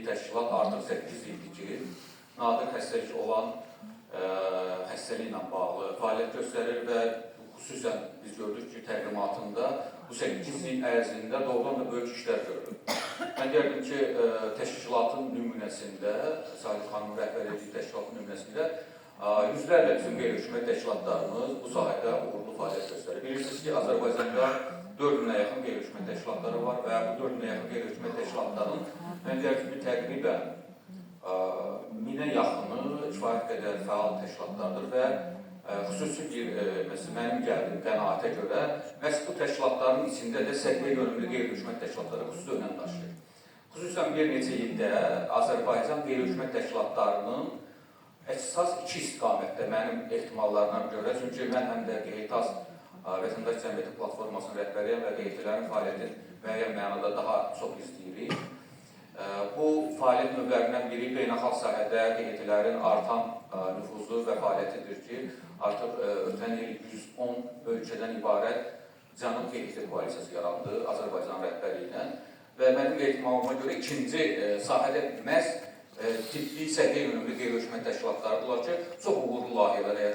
təşkilat artıq 8 ildir ki, nadir xəstəlik olan xəstəliklə bağlı fəaliyyət göstərir və xüsusən biz gördük ki, təqdimatında bu 8 il ərzində doğrudan da böyük işlər görülür. Mən deyərdim ki, təşkilatın nümunəsində, Sadiq xanımın rəhbər etdiyi təşkilatın nümunəsində yüzlərlə bizim qeyri-hökumət təşkilatlarımız bu sahədə uğurlu fəaliyyət göstərir. Bilirsiniz ki, Azərbaycanda 4000-ə yaxın qeyri-hökumət təşkilatları var və bu 4000-ə yaxın qeyri-hökumət təşkilatlarının mən deyərdim ki, təqribən 1000-ə yaxını kifayət qədər fəal təşkilatlardır və xüsusi bir, məsələn, mənim gəldiyim qənaətə görə, məhz bu təşkilatların içində də səhiyyə yönümlü qeyri-hökumət təşkilatları xüsusi önəm daşıyır. Xüsusən bir neçə ildə Azərbaycan qeyri-hökumət təşkilatlarının əsas iki istiqamətdə mənim ehtimallarına görə, çünki mən həm də Qeytas Vətəndaş Cəmiyyəti Platformasının rəhbəriyəm və qeytilərin fəaliyyətini müəyyən mənada daha çox izləyirik. Bu fəaliyyət növlərindən biri beynəlxalq sahədə qeytilərin artan nüfuzu və fəaliyyətidir ki, artıq ötən il 110 ölkədən ibarət Cənub Qeyti koalisiyası yarandı Azərbaycan rəhbərliyi ilə və mənim ehtimalıma görə ikinci sahədə məhz tibbi səhiyyə yönümlü qeyri-hökumət təşkilatlarıdırlar ki, çox uğurlu layihələr həyata